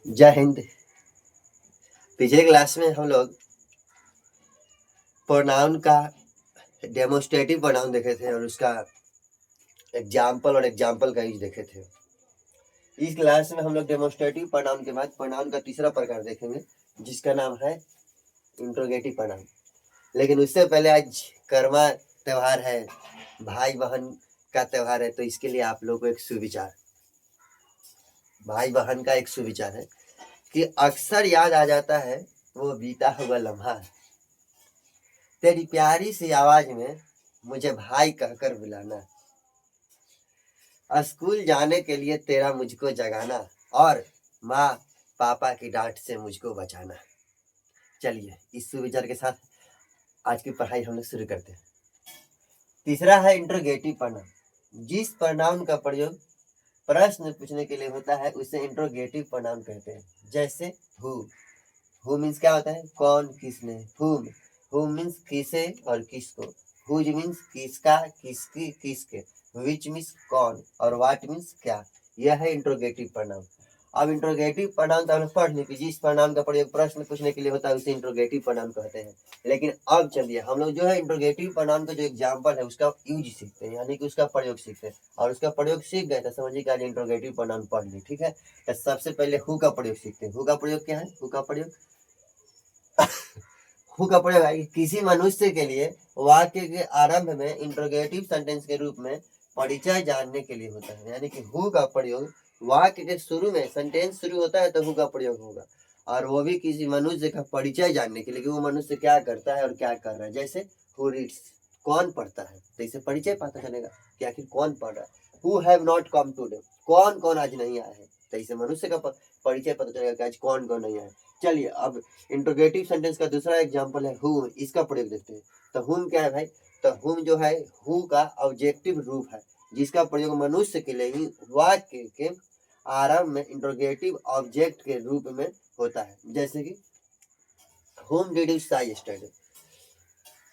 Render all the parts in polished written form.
जय हिंद। पिछले क्लास में हम लोग प्रोनाउन का डेमोस्ट्रेटिव प्रोनाउन देखे थे और उसका एग्जाम्पल का यूज देखे थे। इस क्लास में हम लोग डेमोस्ट्रेटिव प्रोनाउन के बाद प्रोनाउन का तीसरा प्रकार देखेंगे जिसका नाम है इंट्रोगेटिव प्रोनाउन। लेकिन उससे पहले आज कर्मा त्यौहार है, भाई बहन का त्यौहार है, तो इसके लिए आप लोग को एक सुविचार, भाई बहन का एक सुविचार है कि अक्सर याद आ जाता है वो बीता हुआ लम्हा। तेरी प्यारी सी आवाज में मुझे भाई कहकर बुलाना, स्कूल जाने के लिए तेरा मुझको जगाना और माँ पापा की डांट से मुझको बचाना। चलिए इस सुविचार के साथ आज की पढ़ाई हम लोग शुरू करते हैं। तीसरा है इंट्रोगेटिव प्रोनाउन। जिस प्रोनाउन का प्रयोग प्रश्न पूछने के लिए होता है उसे इंट्रोगेटिव प्रोनाउन कहते हैं। जैसे हु मीन्स क्या होता है, कौन किसने। हुम मीन्स किसे और किसको। हुज मीन्स किसका किसकी किसके। विच मीन्स कौन और व्हाट मीन्स क्या। यह है इंट्रोगेटिव प्रोनाउन। अब इंट्रोगेटिव प्रोनाउन तो हमने पढ़ ली कि जिस प्रोनाउन का प्रयोग प्रश्न पूछने के लिए होता है उसे इंट्रोगेटिव प्रोनाउन कहते हैं। लेकिन अब चलिए हम लोग जो है इंट्रोगेटिव प्रोनाउन का जो एग्जाम्पल है उसका यूज सीखते हैं, यानी कि उसका प्रयोग सीखते हैं। और उसका प्रयोग सीख गए तो समझिए कि आज इंट्रोगेटिव प्रोनाउन पढ़ ली। ठीक है, तो सबसे पहले हु का प्रयोग सीखते हैं। हु का प्रयोग क्या है? हु का प्रयोग हु का प्रयोग है कि किसी मनुष्य के लिए वाक्य के आरंभ में इंट्रोगेटिव सेंटेंस के रूप में परिचय जानने के लिए होता है। यानी कि हु का प्रयोग वाक्य के शुरू में, सेंटेंस शुरू होता है तो हु का प्रयोग होगा, और वो भी किसी मनुष्य का परिचय जानने के लिए कि वो मनुष्य क्या करता है और क्या कर रहा है। जैसे हु रीड्स, कौन पढ़ता है, तो इसे परिचय पता चलेगा कि आखिर कौन पढ़ रहा है। Who have not come today, कौन कौन आज नहीं आया है, तो इसे मनुष्य का परिचय पता चलेगा कि आज कौन कौन नहीं आया है। चलिए अब इंट्रोगेटिव सेंटेंस का दूसरा एग्जांपल है हु। इसका प्रयोग देखते हैं। तो हुम क्या है भाई? तो हुम जो है हु का ऑब्जेक्टिव रूप है जिसका प्रयोग मनुष्य के लिए ही वाक्य के आरंभ में इंट्रोगेटिव ऑब्जेक्ट के रूप में होता है। जैसे कि हुम डिड यू सी यस्टरडे,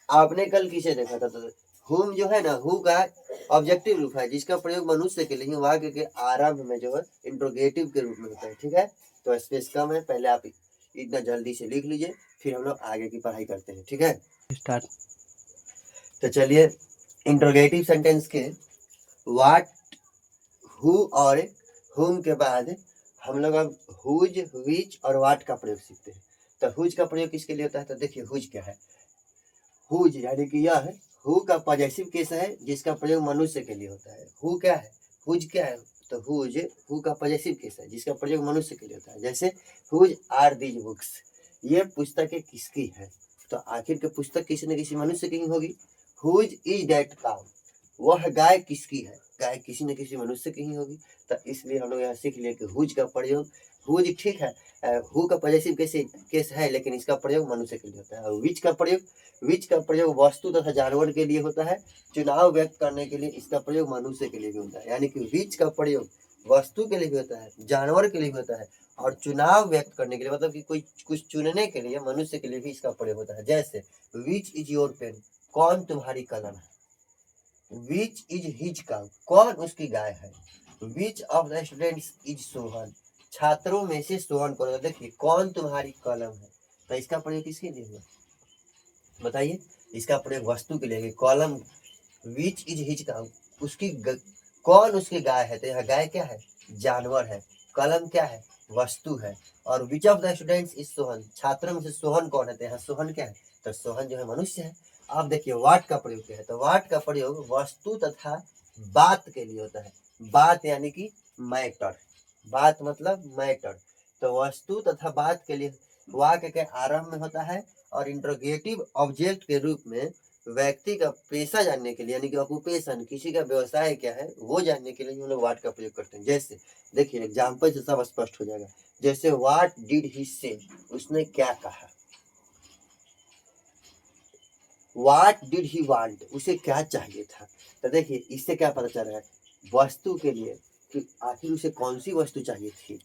आपने कल किसे देखा था। तो हुम जो है ना, हु का ऑब्जेक्टिव रूप है जिसका प्रयोग मनुष्य के लिए वाक्य के आरंभ में जो है इंट्रोगेटिव के रूप में होता है। ठीक है, तो स्पेस कम है, पहले आप इतना जल्दी से लिख लीजिए, फिर हम लोग आगे की पढ़ाई करते हैं। ठीक है, स्टार्ट। तो चलिए इंट्रोगेटिव सेंटेंस के व्हाट, हु और हुम के बाद हम लोग अब हुज, विच और व्हाट का प्रयोग सीखते हैं। तो हुज का प्रयोग किसके लिए होता है? तो देखिए हुज क्या है। हुज यानी कि यह है हु का पॉजेसिव केस है जिसका प्रयोग मनुष्य के लिए होता है। हु क्या है, हुज क्या है? तो हुज हु का पॉजेसिव केस है जिसका प्रयोग मनुष्य के लिए होता है। जैसे हुज आर दीज बुक्स, ये पुस्तकें किसकी है। तो आखिर के पुस्तक किसी न किसी मनुष्य की ही होगी। हुज इज दैट काउ, वह गाय किसकी है, गाय किसी न किसी मनुष्य की ही होगी। तो इसलिए हम लोग यहाँ सीख लिए कि हुज का प्रयोग, हुज ठीक है हु का पॉजेसिव केस है लेकिन इसका प्रयोग मनुष्य के लिए होता है। और विच का प्रयोग वस्तु तथा जानवर के लिए होता है। चुनाव व्यक्त करने के लिए इसका प्रयोग मनुष्य के लिए भी होता है। यानी कि विच का प्रयोग वस्तु के लिए भी होता है, जानवर के लिए भी होता है, और चुनाव व्यक्त करने के लिए मतलब कि कोई कुछ चुनने के लिए मनुष्य के लिए भी इसका प्रयोग होता है। जैसे विच इज योर पेन, कौन तुम्हारी कलम है। विच इज हिज काउ, कौन उसकी गाय है। Which of the students is Sohan, छात्रों में से सोहन कौन है। देखिए कौन तुम्हारी कलम है, तो इसका प्रयोग किसके लिए हुआ बताइए? इसका प्रयोग वस्तु के लिए। Column, which is his cow, उसकी कौन उसकी गाय है, तो यह गाय क्या है, जानवर है। कलम क्या है, वस्तु है। और which of the students is Sohan, छात्रों में से सोहन कौन है, तो यहाँ सोहन क्या है, तो सोहन जो है मनुष्य है। अब देखिए वाट का प्रयोग क्या है। तो वाट का प्रयोग वस्तु तथा बात के लिए होता है। बात यानी कि मैटर, बात मतलब मैटर। तो वस्तु तथा बात के लिए वाक्य के आरंभ में होता है, और इंट्रोगेटिव ऑब्जेक्ट के रूप में व्यक्ति का पेशा जानने के लिए, यानी कि ऑक्यूपेशन, किसी का व्यवसाय क्या है वो जानने के लिए हम लोग वाट का प्रयोग करते हैं। जैसे देखिए एग्जाम्पल से सब स्पष्ट हो जाएगा। जैसे व्हाट डिड ही से, उसने क्या कहा। व्हाट डिड ही वांट, उसे क्या चाहिए था। तो देखिए इससे क्या पता चल रहा है, वस्तु के लिए कि आखिर उसे कौन सी वस्तु चाहिए थी,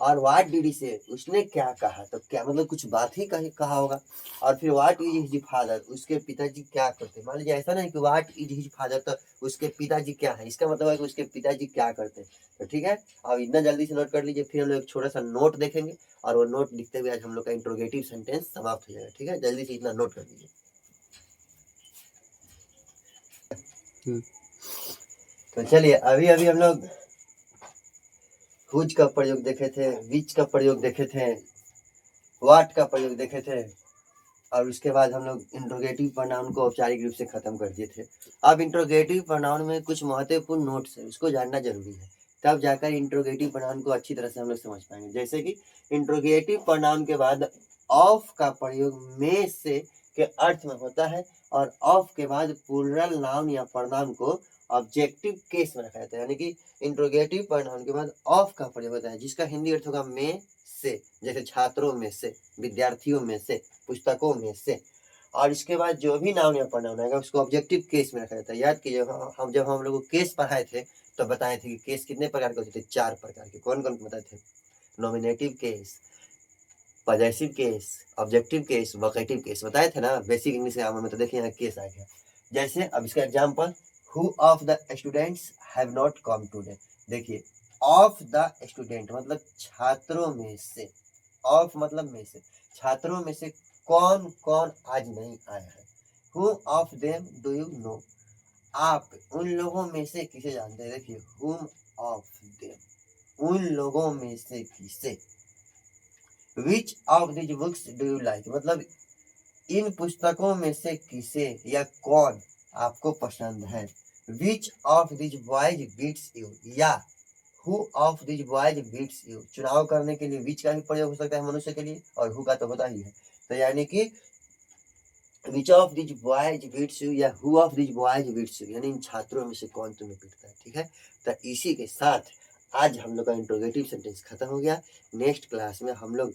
और व्हाट डिड ही से, उसने क्या कहा, तो क्या मतलब कुछ बात ही कहा होगा। और फिर व्हाट इज हिज फादर, उसके पिताजी क्या करते। मान लीजिए ऐसा नहीं कि व्हाट इज हिज फादर, तो उसके पिताजी क्या है, इसका मतलब है कि उसके पिताजी क्या करते हैं। तो ठीक है, अब इतना जल्दी से नोट कर लीजिए, फिर हम लोग एक छोटा सा नोट देखेंगे और वो नोट लिखते हुए आज हम लोग का इंट्रोगेटिव सेंटेंस समाप्त हो जाएगा। ठीक है, जल्दी से इतना नोट कर लीजिए। तो चलिए, अभी अभी हम लोग हुज का प्रयोग देखे थे, विच का प्रयोग देखे थे, व्हाट का प्रयोग देखे थे, और उसके बाद हम लोग इंट्रोगेटिव प्रोनाउन को औपचारिक रूप से खत्म कर दिए थे। अब इंट्रोगेटिव प्रोनाउन में कुछ महत्वपूर्ण नोट्स है, उसको जानना जरूरी है, तब जाकर इंट्रोगेटिव प्रोनाउन को अच्छी तरह से हम लोग समझ पाएंगे। जैसे कि इंट्रोगेटिव प्रोनाउन के बाद ऑफ का प्रयोग में से के अर्थ में होता है, और ऑफ के बाद प्लूरल नाउन या प्रोनाउन को ऑब्जेक्टिव केस में रखा जाता है। यानी कि इंट्रोगेटिव प्रोनाउन के बाद ऑफ का प्रयोग होता है, जिसका हिंदी अर्थ होगा में से, जैसे छात्रों में से, विद्यार्थियों में से, पुस्तकों में से। और इसके बाद जो भी नाउन या प्रोनाउन आएगा उसको ऑब्जेक्टिव केस में रखा जाता है। याद कीजिए, जब हम लोग को केस पढ़ाए थे तो बताए थे कि केस कितने प्रकार के होते थे, 4 प्रकार के। कौन कौन बताए थे? Nominative case, possessive case, objective case, vocative case बताए थे ना। बेसिक इंग्लिश ग्रामर में तो देखिए यहाँ केस आ गया। जैसे अब इसका example, who of the students have not come today. देखिए, ऑफ द स्टूडेंट मतलब छात्रों में से, ऑफ मतलब में से, छात्रों में से कौन कौन आज नहीं आया है। Who of them do you know, आप उन लोगों में से किसे जानते हैं। देखिए, हुम ऑफ देम, उन लोगों में से किसे। विच of these books do you like, मतलब इन पुस्तकों में से किसे या कौन आपको पसंद है। Which of these boys beats you, या who of these boys beats you. चुनाव करने के लिए विच का भी प्रयोग हो सकता है मनुष्य के लिए, और हु का तो होता ही है। तो यानी कि which of these boys beats you या who of these boys beats you, यानी इन छात्रों में से कौन तुम्हें पीटता है। ठीक है, तो इसी के साथ आज हम लोग का इंट्रोगेटिव सेंटेंस खत्म हो गया। नेक्स्ट क्लास में हम लोग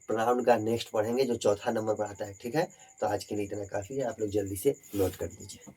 प्रोनाउन का नेक्स्ट पढ़ेंगे, जो चौथा नंबर पर आता है। ठीक है, तो आज के लिए इतना काफी है, आप लोग जल्दी से नोट कर लीजिए।